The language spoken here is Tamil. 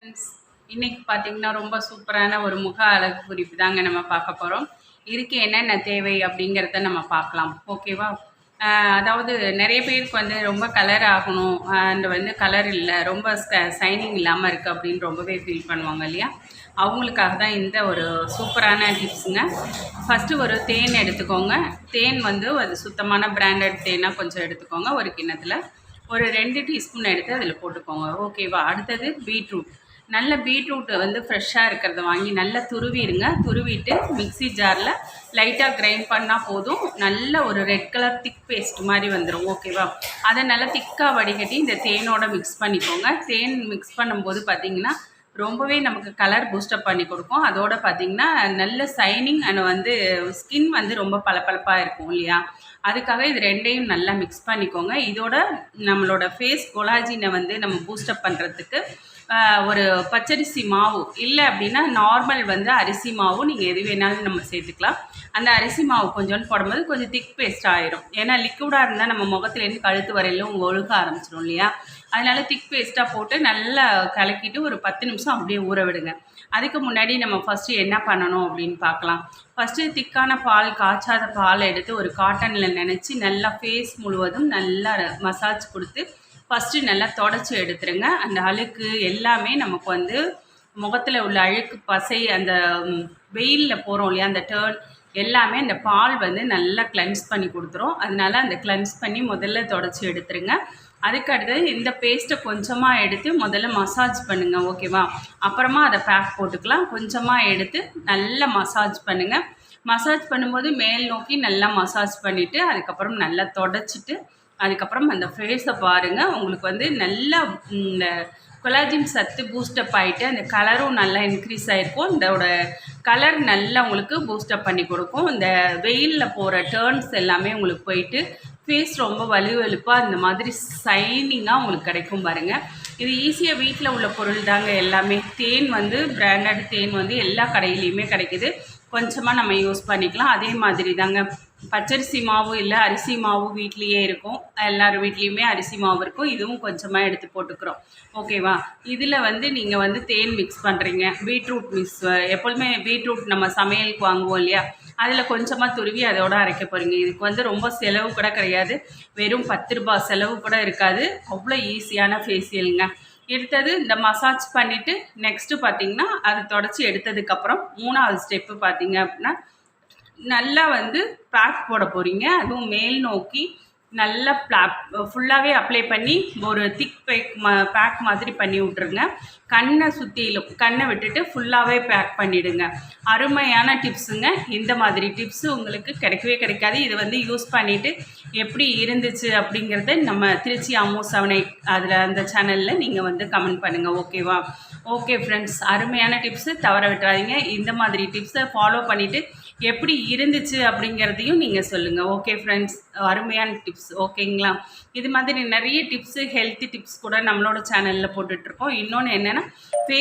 ஃப்ரெண்ட்ஸ், இன்னைக்கு பார்த்தீங்கன்னா ரொம்ப சூப்பரான ஒரு முக அழகு குறிப்பு தாங்க நம்ம பார்க்க போகிறோம். இதுக்கு என்னென்ன தேவை அப்படிங்கிறத நம்ம பார்க்கலாம். ஓகேவா? அதாவது நிறைய பேருக்கு வந்து ரொம்ப கலர் ஆகணும் அண்ட் வந்து கலர் இல்லை, ரொம்ப சைனிங் இல்லாமல் இருக்குது அப்படின்னு ரொம்பவே ஃபீல் பண்ணுவாங்க இல்லையா? அவங்களுக்காக தான் இந்த ஒரு சூப்பரான டிப்ஸுங்க. ஃபஸ்ட்டு ஒரு தேன் எடுத்துக்கோங்க. தேன் வந்து அது சுத்தமான பிராண்டட் தேனாக கொஞ்சம் எடுத்துக்கோங்க. ஒரு கிண்ணத்தில் ஒரு 2 டீஸ்பூன் எடுத்து அதில் போட்டுக்கோங்க. ஓகேவா? அடுத்தது பீட்ரூட். நல்ல பீட்ரூட் வந்து ஃப்ரெஷ்ஷாக இருக்கிறத வாங்கி நல்லா துருவிடுங்க. துருவிட்டு மிக்ஸி ஜாரில் லைட்டாக கிரைண்ட் பண்ணால் போதும். நல்ல ஒரு ரெட் கலர் திக் பேஸ்ட் மாதிரி வந்துடும். ஓகேவா? அதை நல்லா திக்காக வடிகட்டி இந்த தேனோட மிக்ஸ் பண்ணிக்கோங்க. தேன் மிக்ஸ் பண்ணும்போது பார்த்திங்கன்னா ரொம்பவே நமக்கு கலர் பூஸ்டப் பண்ணி கொடுக்கும். அதோடு பார்த்திங்கன்னா நல்ல சைனிங் அண்ட் வந்து ஸ்கின் வந்து ரொம்ப பளபளப்பாக இருக்கும் இல்லையா? அதுக்காக இது ரெண்டையும் நல்லா மிக்ஸ் பண்ணிக்கோங்க. இதோட நம்மளோட ஃபேஸ் கொலாஜினை வந்து நம்ம பூஸ்டப் பண்ணுறதுக்கு ஒரு பச்சரிசி மாவு இல்லை அப்படின்னா நார்மல் வந்து அரிசி மாவு நீங்கள் எது வேணாலும் நம்ம சேர்த்துக்கலாம். அந்த அரிசி மாவு கொஞ்சோன்னு போடும்போது கொஞ்சம் திக் பேஸ்ட் ஆகிடும். ஏன்னா லிக்விடாக இருந்தால் நம்ம முகத்துலேருந்து கழுத்து வரையிலும் ஒழுக ஆரம்பிச்சிடும் இல்லையா? அதனால திக் பேஸ்ட்டாக போட்டு நல்லா கலக்கிட்டு ஒரு 10 நிமிஷம் அப்படியே ஊற விடுங்க. அதுக்கு முன்னாடி நம்ம ஃபஸ்ட்டு என்ன பண்ணணும் அப்படின்னு பார்க்கலாம். ஃபஸ்ட்டு திக்கான பால், காய்ச்சாத பால் எடுத்து ஒரு காட்டனில் நினச்சி நல்லா ஃபேஸ் முழுவதும் நல்லா மசாஜ் கொடுத்து ஃபஸ்ட்டு நல்லா தொடச்சி எடுத்துருங்க. அந்த அழுக்கு எல்லாமே நமக்கு வந்து முகத்தில் உள்ள அழுக்கு பசை, அந்த வெயிலில் போகிறோம் இல்லையா, அந்த டர்ன் எல்லாமே அந்த பால் வந்து நல்லா கிளென்ஸ் பண்ணி கொடுத்துரும். அதனால அந்த கிளென்ஸ் பண்ணி முதல்ல தொடச்சி எடுத்துருங்க. அதுக்கடுத்தது இந்த பேஸ்ட்டை கொஞ்சமாக எடுத்து முதல்ல மசாஜ் பண்ணுங்கள். ஓகேவா? அப்புறமா அதை பேக் போட்டுக்கலாம். கொஞ்சமாக எடுத்து நல்லா மசாஜ் பண்ணுங்கள். மசாஜ் பண்ணும்போது மேல் நோக்கி நல்லா மசாஜ் பண்ணிவிட்டு அதுக்கப்புறம் நல்லா தொடச்சிட்டு அதுக்கப்புறம் அந்த ஃபேஸை பாருங்கள். உங்களுக்கு வந்து நல்லா இந்த கொலாஜின் சத்து பூஸ்டப் ஆகிட்டு அந்த கலரும் நல்லா இன்க்ரீஸ் ஆகிருக்கும். இதோட கலர் நல்லா உங்களுக்கு பூஸ்டப் பண்ணி கொடுக்கும். இந்த வெயிலில் போகிற டேர்ன்ஸ் எல்லாமே உங்களுக்கு போயிட்டு ஃபேஸ் ரொம்ப வலுவலுப்பாக இந்த மாதிரி சைனிங்காக உங்களுக்கு கிடைக்கும் பாருங்கள். இது ஈஸியாக வீட்டில் உள்ள பொருள் தாங்க எல்லாமே. தேன் வந்து பிராண்டட் தேன் வந்து எல்லா கடையிலையுமே கிடைக்குது. கொஞ்சமாக நம்ம யூஸ் பண்ணிக்கலாம். அதே மாதிரி தாங்க பச்சரிசி மாவு இல்லை அரிசி மாவு வீட்லேயே இருக்கும். எல்லார் வீட்லேயுமே அரிசி மாவு இருக்கும். இதுவும் கொஞ்சமாக எடுத்து போட்டுக்கிறோம். ஓகேவா? இதில் வந்து நீங்கள் வந்து தேன் மிக்ஸ் பண்ணுறீங்க. பீட்ரூட் மிக்ஸ், எப்பொழுதுமே பீட்ரூட் நம்ம சமையலுக்கு வாங்குவோம் இல்லையா, அதில் கொஞ்சமாக துருவி அதோட அரைக்க போகிறீங்க. இதுக்கு வந்து ரொம்ப செலவு கூட கிடையாது. வெறும் 10 ரூபாய் செலவு கூட இருக்காது. அவ்வளோ ஈஸியான ஃபேஷியலுங்க. எடுத்தது இந்த மசாஜ் பண்ணிவிட்டு நெக்ஸ்ட்டு பார்த்திங்கன்னா அதை தொடச்சி எடுத்ததுக்கப்புறம் 3வது ஸ்டெப்பு பார்த்திங்க அப்படின்னா நல்லா வந்து பேக் போட போகிறீங்க. அதுவும் மேல் நோக்கி நல்லா ஃபுல்லாகவே அப்ளை பண்ணி ஒரு திக் பேக் மாதிரி பண்ணி விட்ருங்க. கண்ணை சுற்றிலும் கண்ணை விட்டுட்டு ஃபுல்லாகவே பேக் பண்ணிவிடுங்க. அருமையான டிப்ஸுங்க. இந்த மாதிரி டிப்ஸு உங்களுக்கு கிடைக்கவே கிடைக்காது. இது வந்து யூஸ் பண்ணிவிட்டு எப்படி இருந்துச்சு அப்படிங்கிறத நம்ம திருச்சி அம்மு 78 அதில் அந்த சேனலில் நீங்கள் வந்து கமெண்ட் பண்ணுங்கள். ஓகேவா? ஓகே ஃப்ரெண்ட்ஸ், அருமையான டிப்ஸு தவற விட்டுறாதீங்க. இந்த மாதிரி டிப்ஸை ஃபாலோ பண்ணிவிட்டு எப்படி இருந்துச்சு அப்படிங்கிறதையும் நீங்கள் சொல்லுங்கள். ஓகே ஃப்ரெண்ட்ஸ், அருமையான டிப்ஸ். ஓகேங்களா? இது மாதிரி நிறைய டிப்ஸு, ஹெல்த்தி டிப்ஸ் கூட நம்மளோட சேனலில் போட்டுட்ருக்கோம். இன்னொன்று என்னென்னா